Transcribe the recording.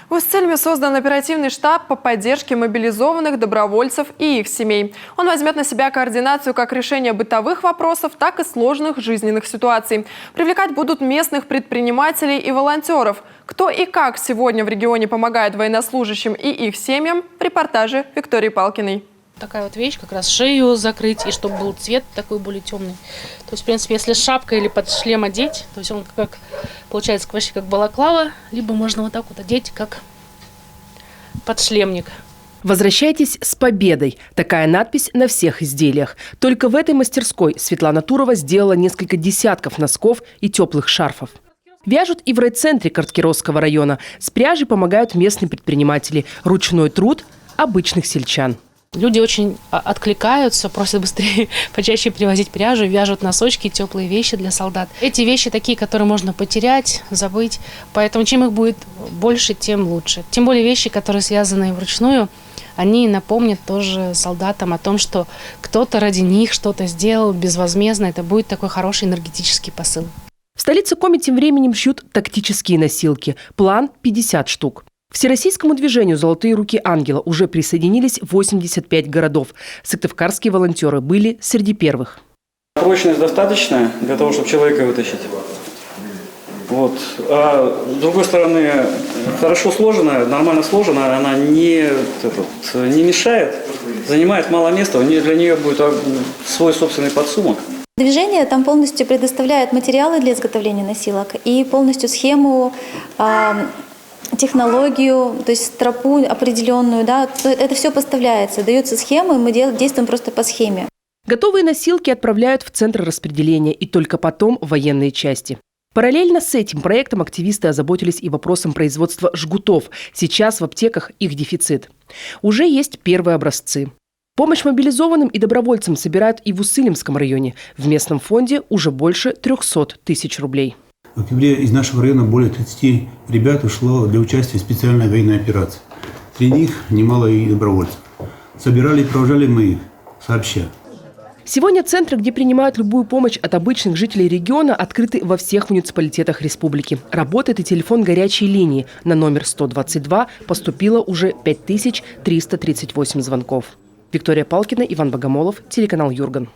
В Усть-Цельме создан оперативный штаб по поддержке мобилизованных добровольцев и их семей. Он возьмет на себя координацию как решения бытовых вопросов, так и сложных жизненных ситуаций. Привлекать будут местных предпринимателей и волонтеров. Кто и как сегодня в регионе помогает военнослужащим и их семьям – в репортаже Виктории Палкиной. Такая вот вещь, как раз шею закрыть, и чтобы был цвет такой более темный. То есть, в принципе, если шапка или под шлем одеть, то есть он как получается почти как балаклава, либо можно вот так вот одеть, как подшлемник. «Возвращайтесь с победой» – такая надпись на всех изделиях. Только в этой мастерской Светлана Турова сделала несколько десятков носков и теплых шарфов. Вяжут и в райцентре Карткировского района. С пряжей помогают местные предприниматели. Ручной труд обычных сельчан. Люди очень откликаются, просят быстрее, почаще привозить пряжу, вяжут носочки, теплые вещи для солдат. Эти вещи такие, которые можно потерять, забыть, поэтому чем их будет больше, тем лучше. Тем более вещи, которые связаны вручную, они напомнят тоже солдатам о том, что кто-то ради них что-то сделал безвозмездно. Это будет такой хороший энергетический посыл. В столице Коми тем временем шьют тактические носилки. План – 50 штук. К всероссийскому движению «Золотые руки ангела» уже присоединились 85 городов. Сыктывкарские волонтеры были среди первых. Прочность достаточная для того, чтобы человека вытащить. Вот. А с другой стороны, хорошо сложенная, нормально сложенная, она не мешает, занимает мало места, для нее будет свой собственный подсумок. Движение там полностью предоставляет материалы для изготовления носилок и полностью схему, технологию, то есть стропу определенную, да, это все поставляется, даются схемы, мы действуем просто по схеме. Готовые носилки отправляют в центр распределения и только потом в военные части. Параллельно с этим проектом активисты озаботились и вопросом производства жгутов. Сейчас в аптеках их дефицит. Уже есть первые образцы. Помощь мобилизованным и добровольцам собирают и в Уссылимском районе. В местном фонде уже больше 300 тысяч рублей. В октябре из нашего района более 30 ребят ушло для участия в специальной военной операции. Среди них немало и добровольцев. Собирали и провожали мы их сообща. Сегодня центры, где принимают любую помощь от обычных жителей региона, открыты во всех муниципалитетах республики. Работает и телефон горячей линии. На номер 122 поступило уже 5338 звонков. Виктория Палкина, Иван Богомолов, телеканал Юрган.